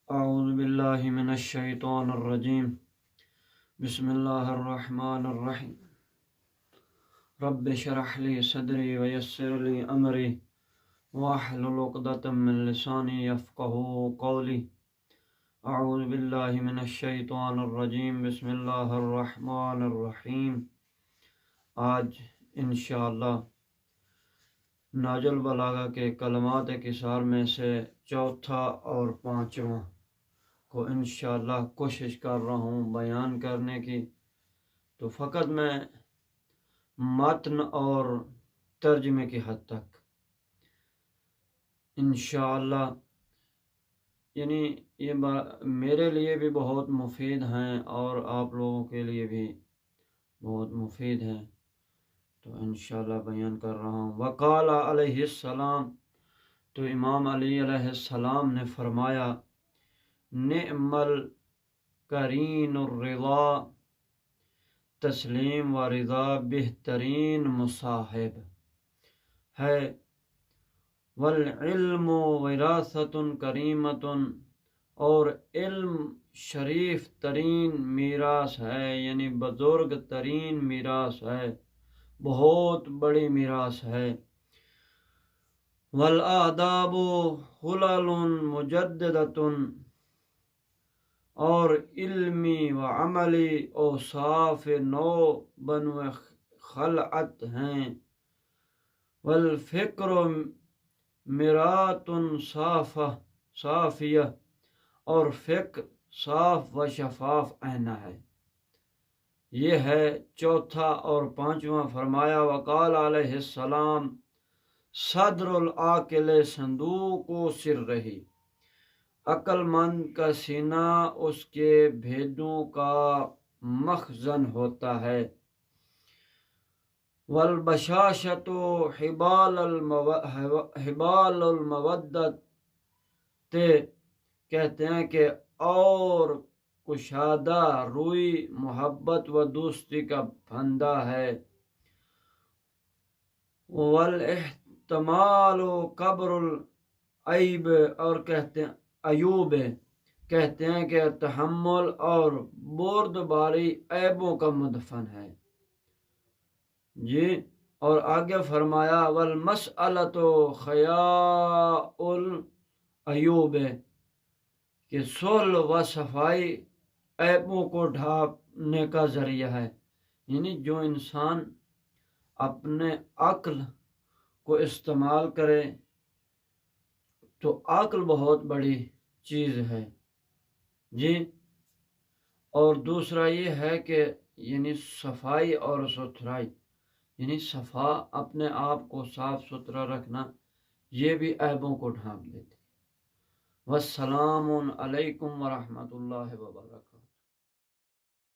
اعوذ باللہ من الشیطان الرجیم بسم اللہ الرحمن الرحیم رب اشرح لی صدری ویسر لی امری واحلل عقدۃ من لسانی یفقہوا قولی اعوذ باللہ من الشیطان الرجیم بسم اللہ الرحمن الرحیم۔ آج انشاءاللہ نہج البلاغہ کے کلمات قصار میں سے چوتھا اور پانچواں کو انشاءاللہ کوشش کر رہا ہوں بیان کرنے کی، تو فقط میں متن اور ترجمے کی حد تک انشاءاللہ، یعنی یہ میرے لیے بھی بہت مفید ہیں اور آپ لوگوں کے لیے بھی بہت مفید ہیں، تو انشاءاللہ بیان کر رہا ہوں۔ وقال علیہ السلام، تو امام علی علیہ السلام نے فرمایا، نعم القرین الرضا، تسلیم و رضا بہترین مصاحب ہے، والعلم وراثۃ کریمۃ، اور علم شریف ترین میراث ہے، یعنی بزرگ ترین میراث ہے، بہت بڑی میراث ہے، والآداب خلل مجددۃ، اور علمی و عملی اوصاف نو بنو خلعت ہیں، والفکر مرآۃ صافیہ، اور فکر صاف و شفاف آئینہ ہے۔ یہ ہے چوتھا اور پانچواں۔ فرمایا، وقال علیہ السلام، صدر العاقل صندوق سرہ، عقل مند کا سینہ اس کے بھیدوں کا مخزن ہوتا ہے، والبشاشۃ حبال المودۃ، کہتے ہیں کہ اور کشادہ روئی محبت و دوستی کا پھندا ہے، والاحتمال قبر العیب، اور کہتے ہیں ایوب، کہتے ہیں کہ تحمل اور بردباری عیبوں کا مدفن ہے جی۔ اور آگے فرمایا، والمسألۃ خیاء العیوب، کہ صلح و صفائی عیبوں کو ڈھانپنے کا ذریعہ ہے، یعنی جو انسان اپنے عقل کو استعمال کرے تو عقل بہت بڑی چیز ہے جی۔ اور دوسرا یہ ہے کہ یعنی صفائی اور ستھرائی، یعنی صفا، اپنے آپ کو صاف ستھرا رکھنا، یہ بھی عیبوں کو ڈھانپ دیتی۔ والسلام علیکم ورحمۃ اللہ وبرکاتہ۔